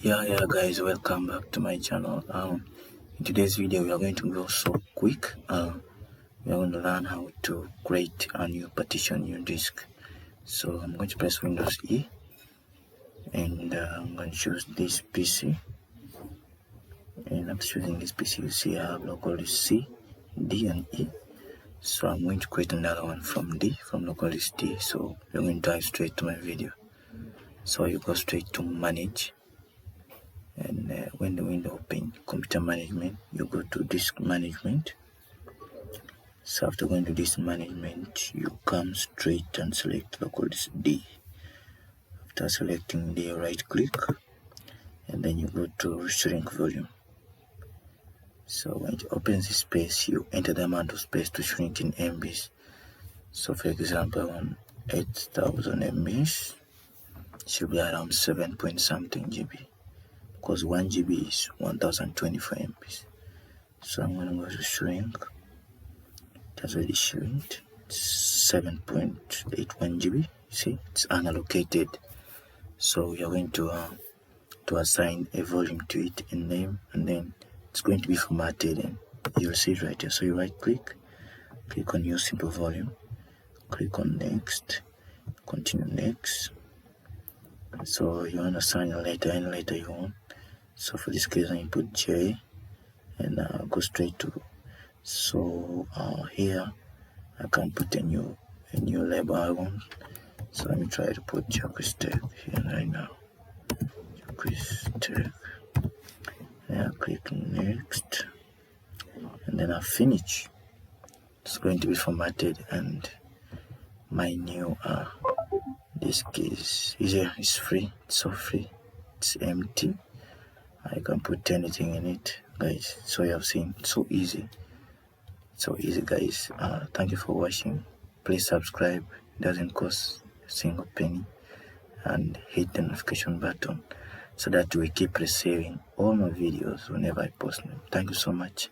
Yeah guys, welcome back to my channel. In today's video we are going to go so quick. We are going to learn how to create a new partition, new disk. So I'm going to press Windows E and I'm going to choose this PC, and after choosing this PC you see I have local disk C, D and E. So I'm going to create another one from D, from local disk D. So we're going to dive straight to my video. So you go straight to manage, and when the window open, computer management, you go to disk management. So after going to disk management, you come straight and select local disk D. After selecting D, right click and then you go to shrink volume. So when it opens the space, you enter the amount of space to shrink in MBs. So for example, on 8000 MBs should be around 7 point something GB, because 1 GB is 1024 MBs. So I'm going to go to shrink. It has already shrinked. It's 7.81 GB. See, it's unallocated. So we are going to assign a volume to it in name, and then it's going to be formatted, and you'll see it right here. So you right click on use simple volume, click on next, continue next. So you want to assign a letter, any letter you want. So for this case I input J and go straight to, so here I can put a new label I want. So let me try to put Jacques Tech here right now. Jacques Tech. And I click next, and then I finish. It's going to be formatted, and my new disk is here. It's free. It's so free. It's empty. I can put anything in it, guys. So you have seen, so easy guys. Thank you for watching. Please subscribe, it doesn't cost a single penny, and hit the notification button so that we keep receiving all my videos whenever I post them. Thank you so much.